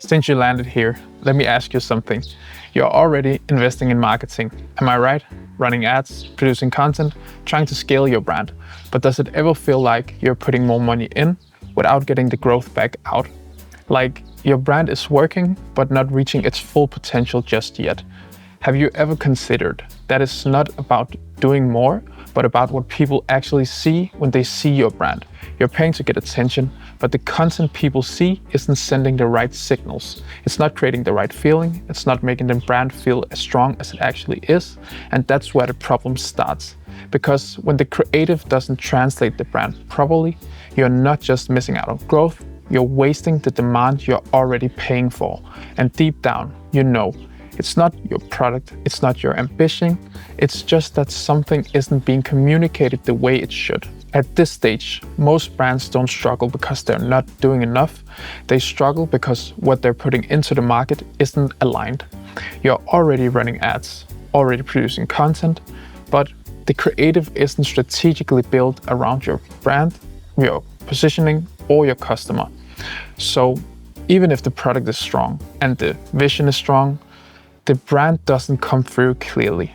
Since you landed here, let me ask you something. You're already investing in marketing, am I right? Running ads, producing content, trying to scale your brand. But does it ever feel like you're putting more money in without getting the growth back out? Like your brand is working, but not reaching its full potential just yet. Have you ever considered that it's not about doing more, but about what people actually see when they see your brand? You're paying to get attention, but the content people see isn't sending the right signals. It's not creating the right feeling. It's not making the brand feel as strong as it actually is. And that's where the problem starts. Because when the creative doesn't translate the brand properly, you're not just missing out on growth, you're wasting the demand you're already paying for. And deep down, you know, it's not your product, it's not your ambition, it's just that something isn't being communicated the way it should. At this stage, most brands don't struggle because they're not doing enough. They struggle because what they're putting into the market isn't aligned. You're already running ads, already producing content, but the creative isn't strategically built around your brand, your positioning, or your customer. So even if the product is strong and the vision is strong, the brand doesn't come through clearly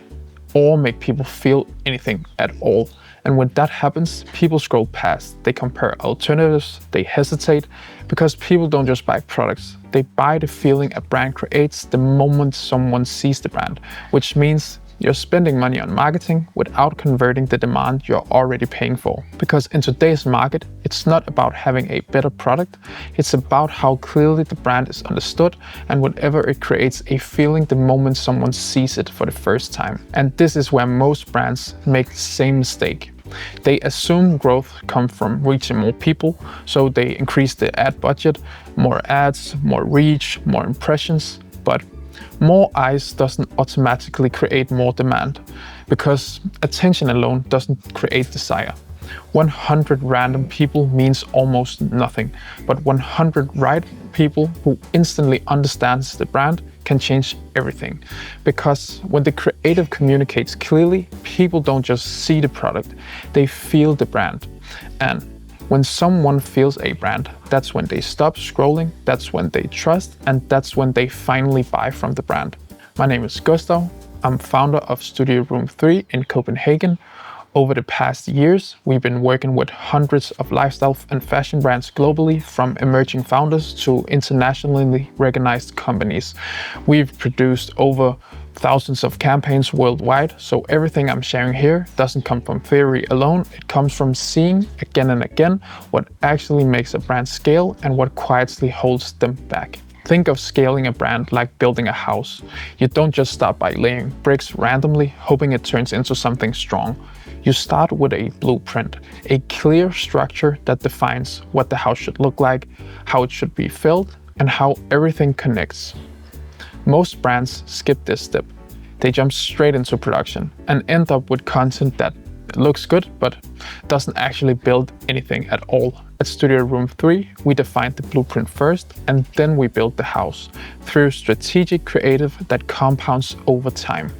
or make people feel anything at all. And when that happens, people scroll past, they compare alternatives, they hesitate, because people don't just buy products, they buy the feeling a brand creates the moment someone sees the brand, which means you're spending money on marketing without converting the demand you're already paying for. Because in today's market, it's not about having a better product, it's about how clearly the brand is understood and whatever it creates a feeling the moment someone sees it for the first time. And this is where most brands make the same mistake. They assume growth comes from reaching more people, so they increase the ad budget, more ads, more reach, more impressions, but more eyes doesn't automatically create more demand, because attention alone doesn't create desire. 100 random people means almost nothing, but 100 right people who instantly understands the brand can change everything. Because when the creative communicates clearly, people don't just see the product, they feel the brand. And when someone feels a brand, that's when they stop scrolling, that's when they trust, and that's when they finally buy from the brand. My name is Gustav. I'm founder of Studio Room 3 in Copenhagen. Over the past years, we've been working with hundreds of lifestyle and fashion brands globally, from emerging founders to internationally recognized companies. We've produced over thousands of campaigns worldwide, so everything I'm sharing here doesn't come from theory alone, it comes from seeing again and again what actually makes a brand scale and what quietly holds them back. Think of scaling a brand like building a house. You don't just start by laying bricks randomly, hoping it turns into something strong. You start with a blueprint, a clear structure that defines what the house should look like, how it should be filled, and how everything connects. Most brands skip this step. They jump straight into production and end up with content that looks good but doesn't actually build anything at all. At Studio Room 3, we defined the blueprint first, and then we built the house through strategic creative that compounds over time.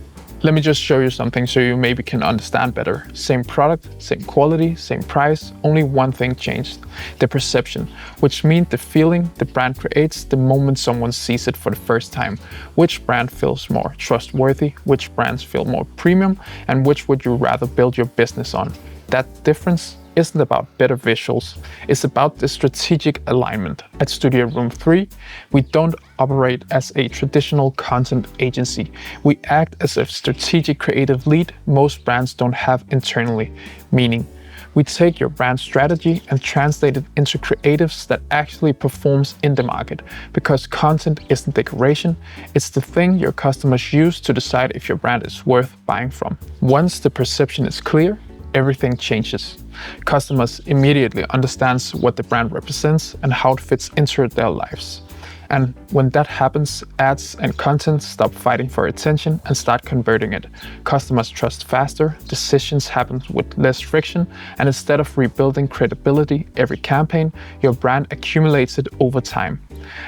Let me just show you something so you maybe can understand better. Same product, same quality, same price, only one thing changed: the perception, which means the feeling the brand creates the moment someone sees it for the first time. Which brand feels more trustworthy, which brands feel more premium, and which would you rather build your business on? That difference isn't about better visuals, it's about the strategic alignment. At Studio Room 3, we don't operate as a traditional content agency. We act as a strategic creative lead most brands don't have internally, meaning we take your brand strategy and translate it into creatives that actually performs in the market. Because content isn't decoration, it's the thing your customers use to decide if your brand is worth buying from. Once the perception is clear, everything changes. Customers immediately understand what the brand represents and how it fits into their lives. And when that happens, ads and content stop fighting for attention and start converting it. Customers trust faster, decisions happen with less friction, and instead of rebuilding credibility every campaign, your brand accumulates it over time.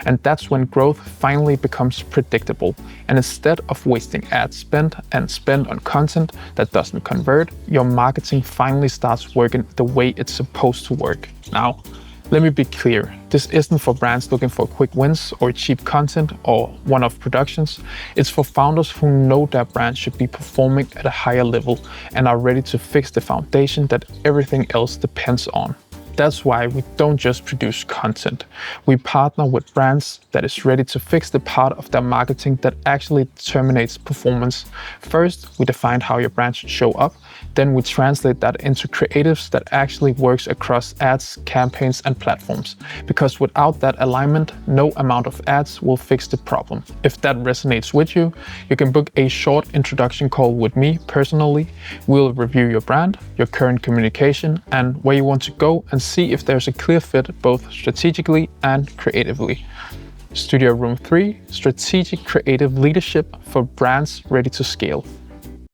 And that's when growth finally becomes predictable. And instead of wasting ad spend on content that doesn't convert, your marketing finally starts working the way it's supposed to work. Now, Let me be clear, this isn't for brands looking for quick wins or cheap content or one-off productions. It's for founders who know their brand should be performing at a higher level and are ready to fix the foundation that everything else depends on. That's why we don't just produce content. We partner with brands that is ready to fix the part of their marketing that actually determines performance. First, we define how your brand should show up. Then we translate that into creatives that actually works across ads, campaigns, and platforms. Because without that alignment, no amount of ads will fix the problem. If that resonates with you, you can book a short introduction call with me personally. We'll review your brand, your current communication, and where you want to go, and see if there's a clear fit both strategically and creatively. Studio Room 3, Strategic Creative Leadership for Brands Ready to Scale.